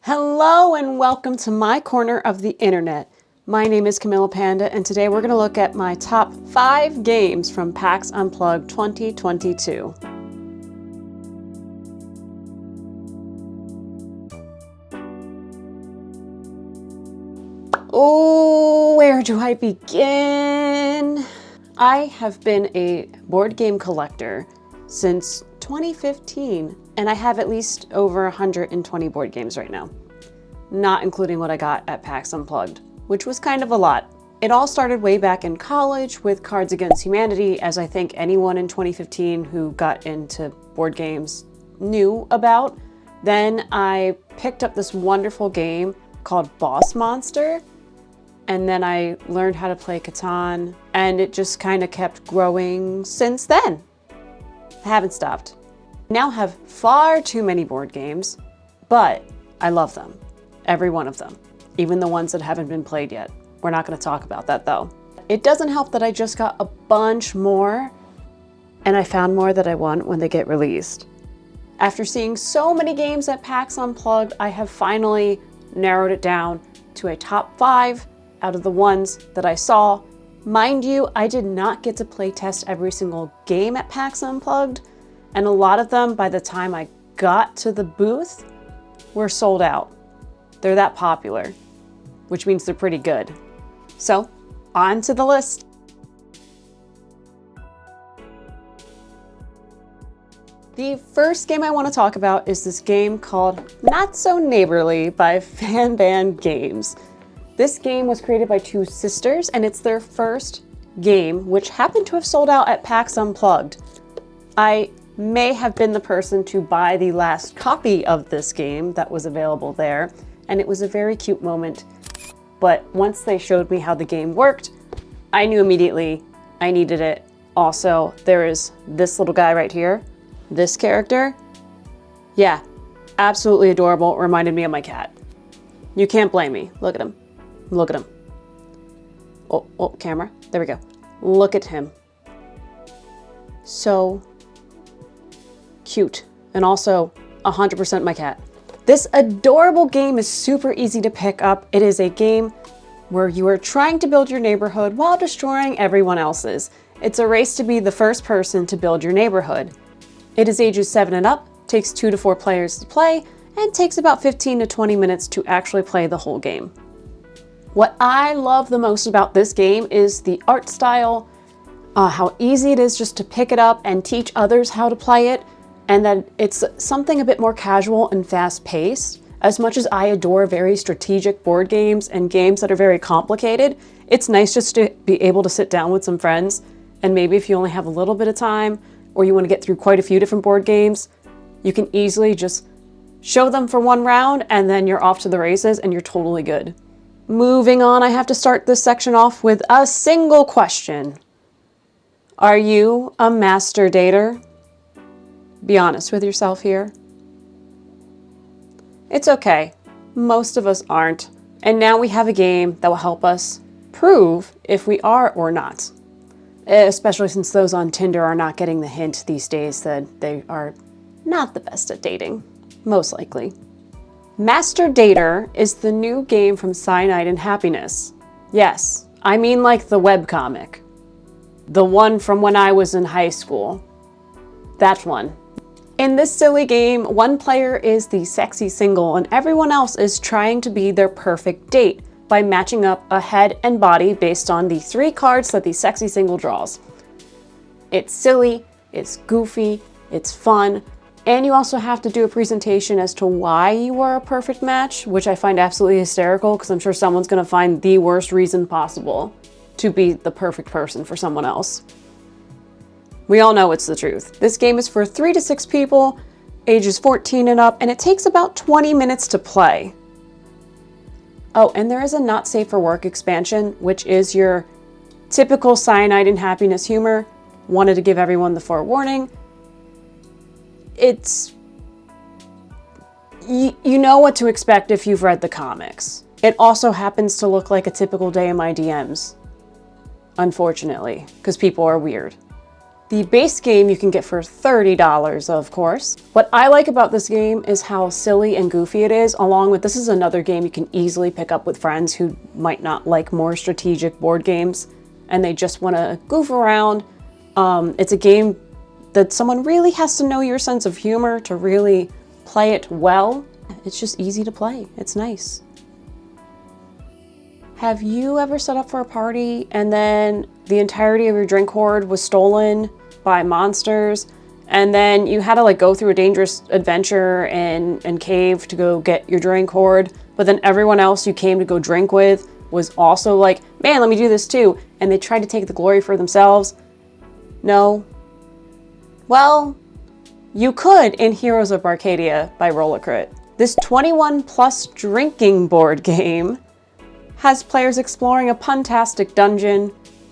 Hello and welcome to my corner of the internet. My name is Camillapanda and today we're going to look at my top 5 games from PAX Unplugged 2022. Oh, where do I begin? I have been a board game collector since 2015, and I have at least over 120 board games right now, not including what I got at PAX Unplugged, which was kind of a lot. It all started way back in college with Cards Against Humanity, as I think anyone in 2015 who got into board games knew about. Then I picked up this wonderful game called Boss Monster, and then I learned how to play Catan, and it just kind of kept growing since then. I haven't stopped. I now have far too many board games, but I love them. Every one of them. Even the ones that haven't been played yet. We're not going to talk about that though. It doesn't help that I just got a bunch more, and I found more that I want when they get released. After seeing so many games at PAX Unplugged, I have finally narrowed it down to a top 5 out of the ones that I saw. Mind you, I did not get to play test every single game at PAX Unplugged, and a lot of them, by the time I got to the booth, were sold out. They're that popular, which means they're pretty good. So, on to the list. The first game I want to talk about is this game called Not So Neighborly by fambam.games. This game was created by two sisters, and it's their first game, which happened to have sold out at PAX Unplugged. I may have been the person to buy the last copy of this game that was available there, and it was a very cute moment. But once they showed me how the game worked, I knew immediately I needed it. Also, there is this little guy right here, this character. Yeah, absolutely adorable. It reminded me of my cat. You can't blame me. Look at him. Look at him. Oh, camera. There we go. Look at him. So cute. And also 100% my cat. This adorable game is super easy to pick up. It is a game where you are trying to build your neighborhood while destroying everyone else's. It's a race to be the first person to build your neighborhood. It is ages 7 and up, takes 2 to 4 players to play, and takes about 15 to 20 minutes to actually play the whole game. What I love the most about this game is the art style, how easy it is just to pick it up and teach others how to play it, and that it's something a bit more casual and fast-paced. As much as I adore very strategic board games and games that are very complicated, it's nice just to be able to sit down with some friends, and maybe if you only have a little bit of time, or you want to get through quite a few different board games, you can easily just show them for one round, and then you're off to the races, and you're totally good. Moving on, I have to start this section off with a single question. Are you a master dater? Be honest with yourself here. It's okay. Most of us aren't. And now we have a game that will help us prove if we are or not. Especially since those on Tinder are not getting the hint these days that they are not the best at dating. Most likely. Master Dater is the new game from Cyanide and Happiness. Yes, I mean like the webcomic. The one from when I was in high school. That one. In this silly game, one player is the sexy single and everyone else is trying to be their perfect date by matching up a head and body based on the 3 cards that the sexy single draws. It's silly, it's goofy, it's fun, and you also have to do a presentation as to why you are a perfect match, which I find absolutely hysterical because I'm sure someone's going to find the worst reason possible to be the perfect person for someone else. We all know it's the truth. This game is for 3 to 6 people, ages 14 and up, and it takes about 20 minutes to play. Oh, and there is a Not Safe for Work expansion, which is your typical Cyanide and Happiness humor. Wanted to give everyone the forewarning. It's... You know what to expect if you've read the comics. It also happens to look like a typical day in my DMs. Unfortunately, because people are weird. The base game you can get for $30, of course. What I like about this game is how silly and goofy it is, along with this is another game you can easily pick up with friends who might not like more strategic board games and they just want to goof around. It's a game that someone really has to know your sense of humor to really play it well. It's just easy to play. It's nice. Have you ever set up for a party and then the entirety of your drink hoard was stolen by monsters, and then you had to like go through a dangerous adventure and cave to go get your drink hoard, but then everyone else you came to go drink with was also like, man, let me do this too, and they tried to take the glory for themselves? No? Well, you could in Heroes of Arcadia by Rollercrit. This 21 plus drinking board game has players exploring a puntastic dungeon,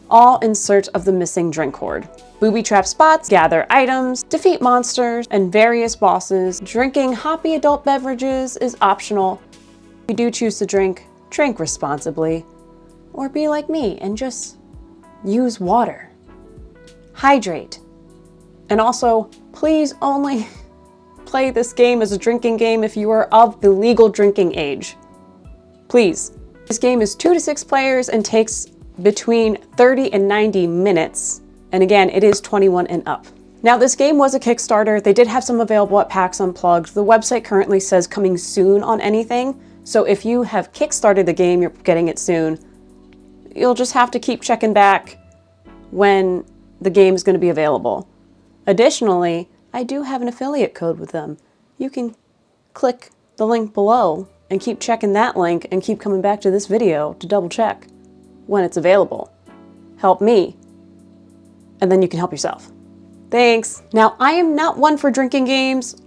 all in search of the missing drink hoard. Booby trap spots, gather items, defeat monsters and various bosses. Drinking hoppy adult beverages is optional. If you do choose to drink responsibly, or be like me and just use water. Hydrate. And also, please only play this game as a drinking game if you are of the legal drinking age. Please. This game is 2 to 6 players and takes between 30 and 90 minutes. And again, it is 21 and up. Now, this game was a Kickstarter. They did have some available at PAX Unplugged. The website currently says coming soon on anything. So if you have Kickstarted the game, you're getting it soon. You'll just have to keep checking back when the game is going to be available. Additionally, I do have an affiliate code with them. You can click the link below and keep checking that link and keep coming back to this video to double check when it's available. Help me, and then you can help yourself. Thanks. Now, I am not one for drinking games.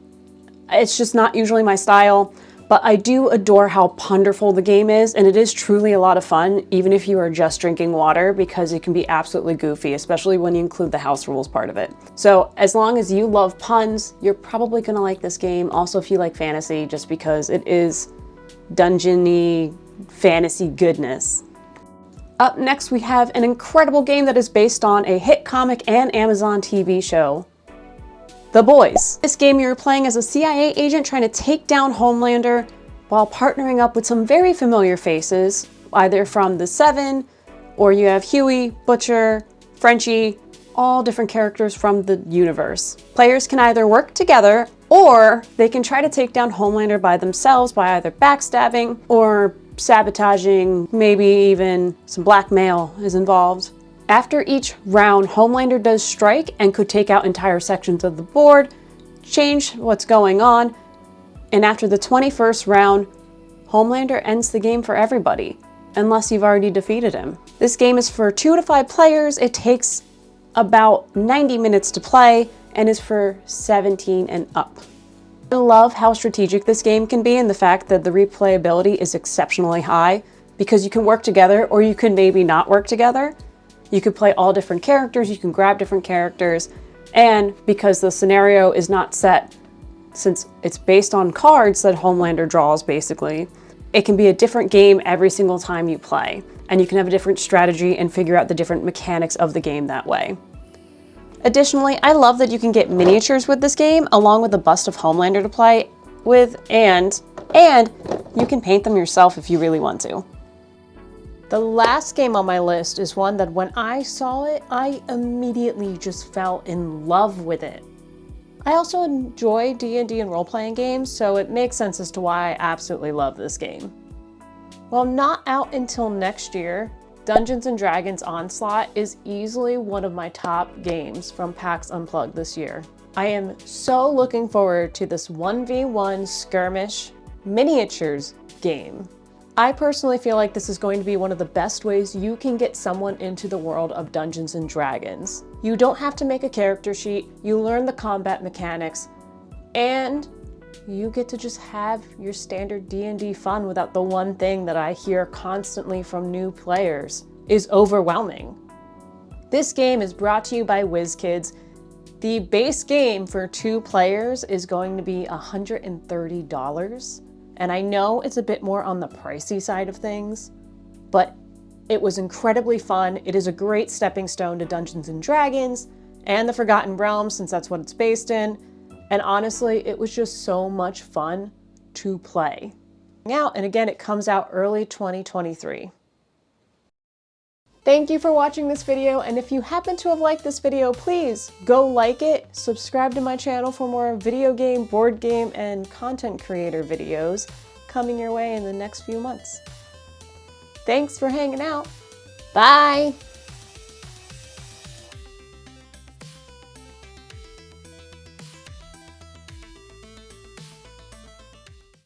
It's just not usually my style, but I do adore how ponderful the game is, and it is truly a lot of fun, even if you are just drinking water, because it can be absolutely goofy, especially when you include the house rules part of it. So as long as you love puns, you're probably gonna like this game. Also, if you like fantasy, just because it is dungeon-y fantasy goodness. Up next, we have an incredible game that is based on a hit comic and Amazon TV show, The Boys. This game, you're playing as a CIA agent trying to take down Homelander while partnering up with some very familiar faces, either from The Seven, or you have Huey, Butcher, Frenchie, all different characters from the universe. Players can either work together or they can try to take down Homelander by themselves by either backstabbing or sabotaging, maybe even some blackmail is involved. After each round, Homelander does strike and could take out entire sections of the board, change what's going on, and after the 21st round, Homelander ends the game for everybody, unless you've already defeated him. This game is for 2 to 5 players. It takes about 90 minutes to play and is for 17 and up. I love how strategic this game can be and the fact that the replayability is exceptionally high because you can work together or you can maybe not work together. You could play all different characters, you can grab different characters, and because the scenario is not set, since it's based on cards that Homelander draws basically, it can be a different game every single time you play, and you can have a different strategy and figure out the different mechanics of the game that way. Additionally, I love that you can get miniatures with this game, along with a bust of Homelander to play with, and you can paint them yourself if you really want to. The last game on my list is one that when I saw it, I immediately just fell in love with it. I also enjoy D&D and role-playing games, so it makes sense as to why I absolutely love this game. While not out until next year, Dungeons & Dragons Onslaught is easily one of my top games from PAX Unplugged this year. I am so looking forward to this 1v1 skirmish miniatures game. I personally feel like this is going to be one of the best ways you can get someone into the world of Dungeons & Dragons. You don't have to make a character sheet, you learn the combat mechanics, and you get to just have your standard D&D fun without the one thing that I hear constantly from new players is overwhelming. This game is brought to you by WizKids. The base game for 2 players is going to be $130. And I know it's a bit more on the pricey side of things, but it was incredibly fun. It is a great stepping stone to Dungeons & Dragons, and the Forgotten Realms, since that's what it's based in. And honestly, it was just so much fun to play. And again, it comes out early 2023. Thank you for watching this video, and if you happen to have liked this video, please go like it, subscribe to my channel for more video game, board game, and content creator videos coming your way in the next few months. Thanks for hanging out. Bye!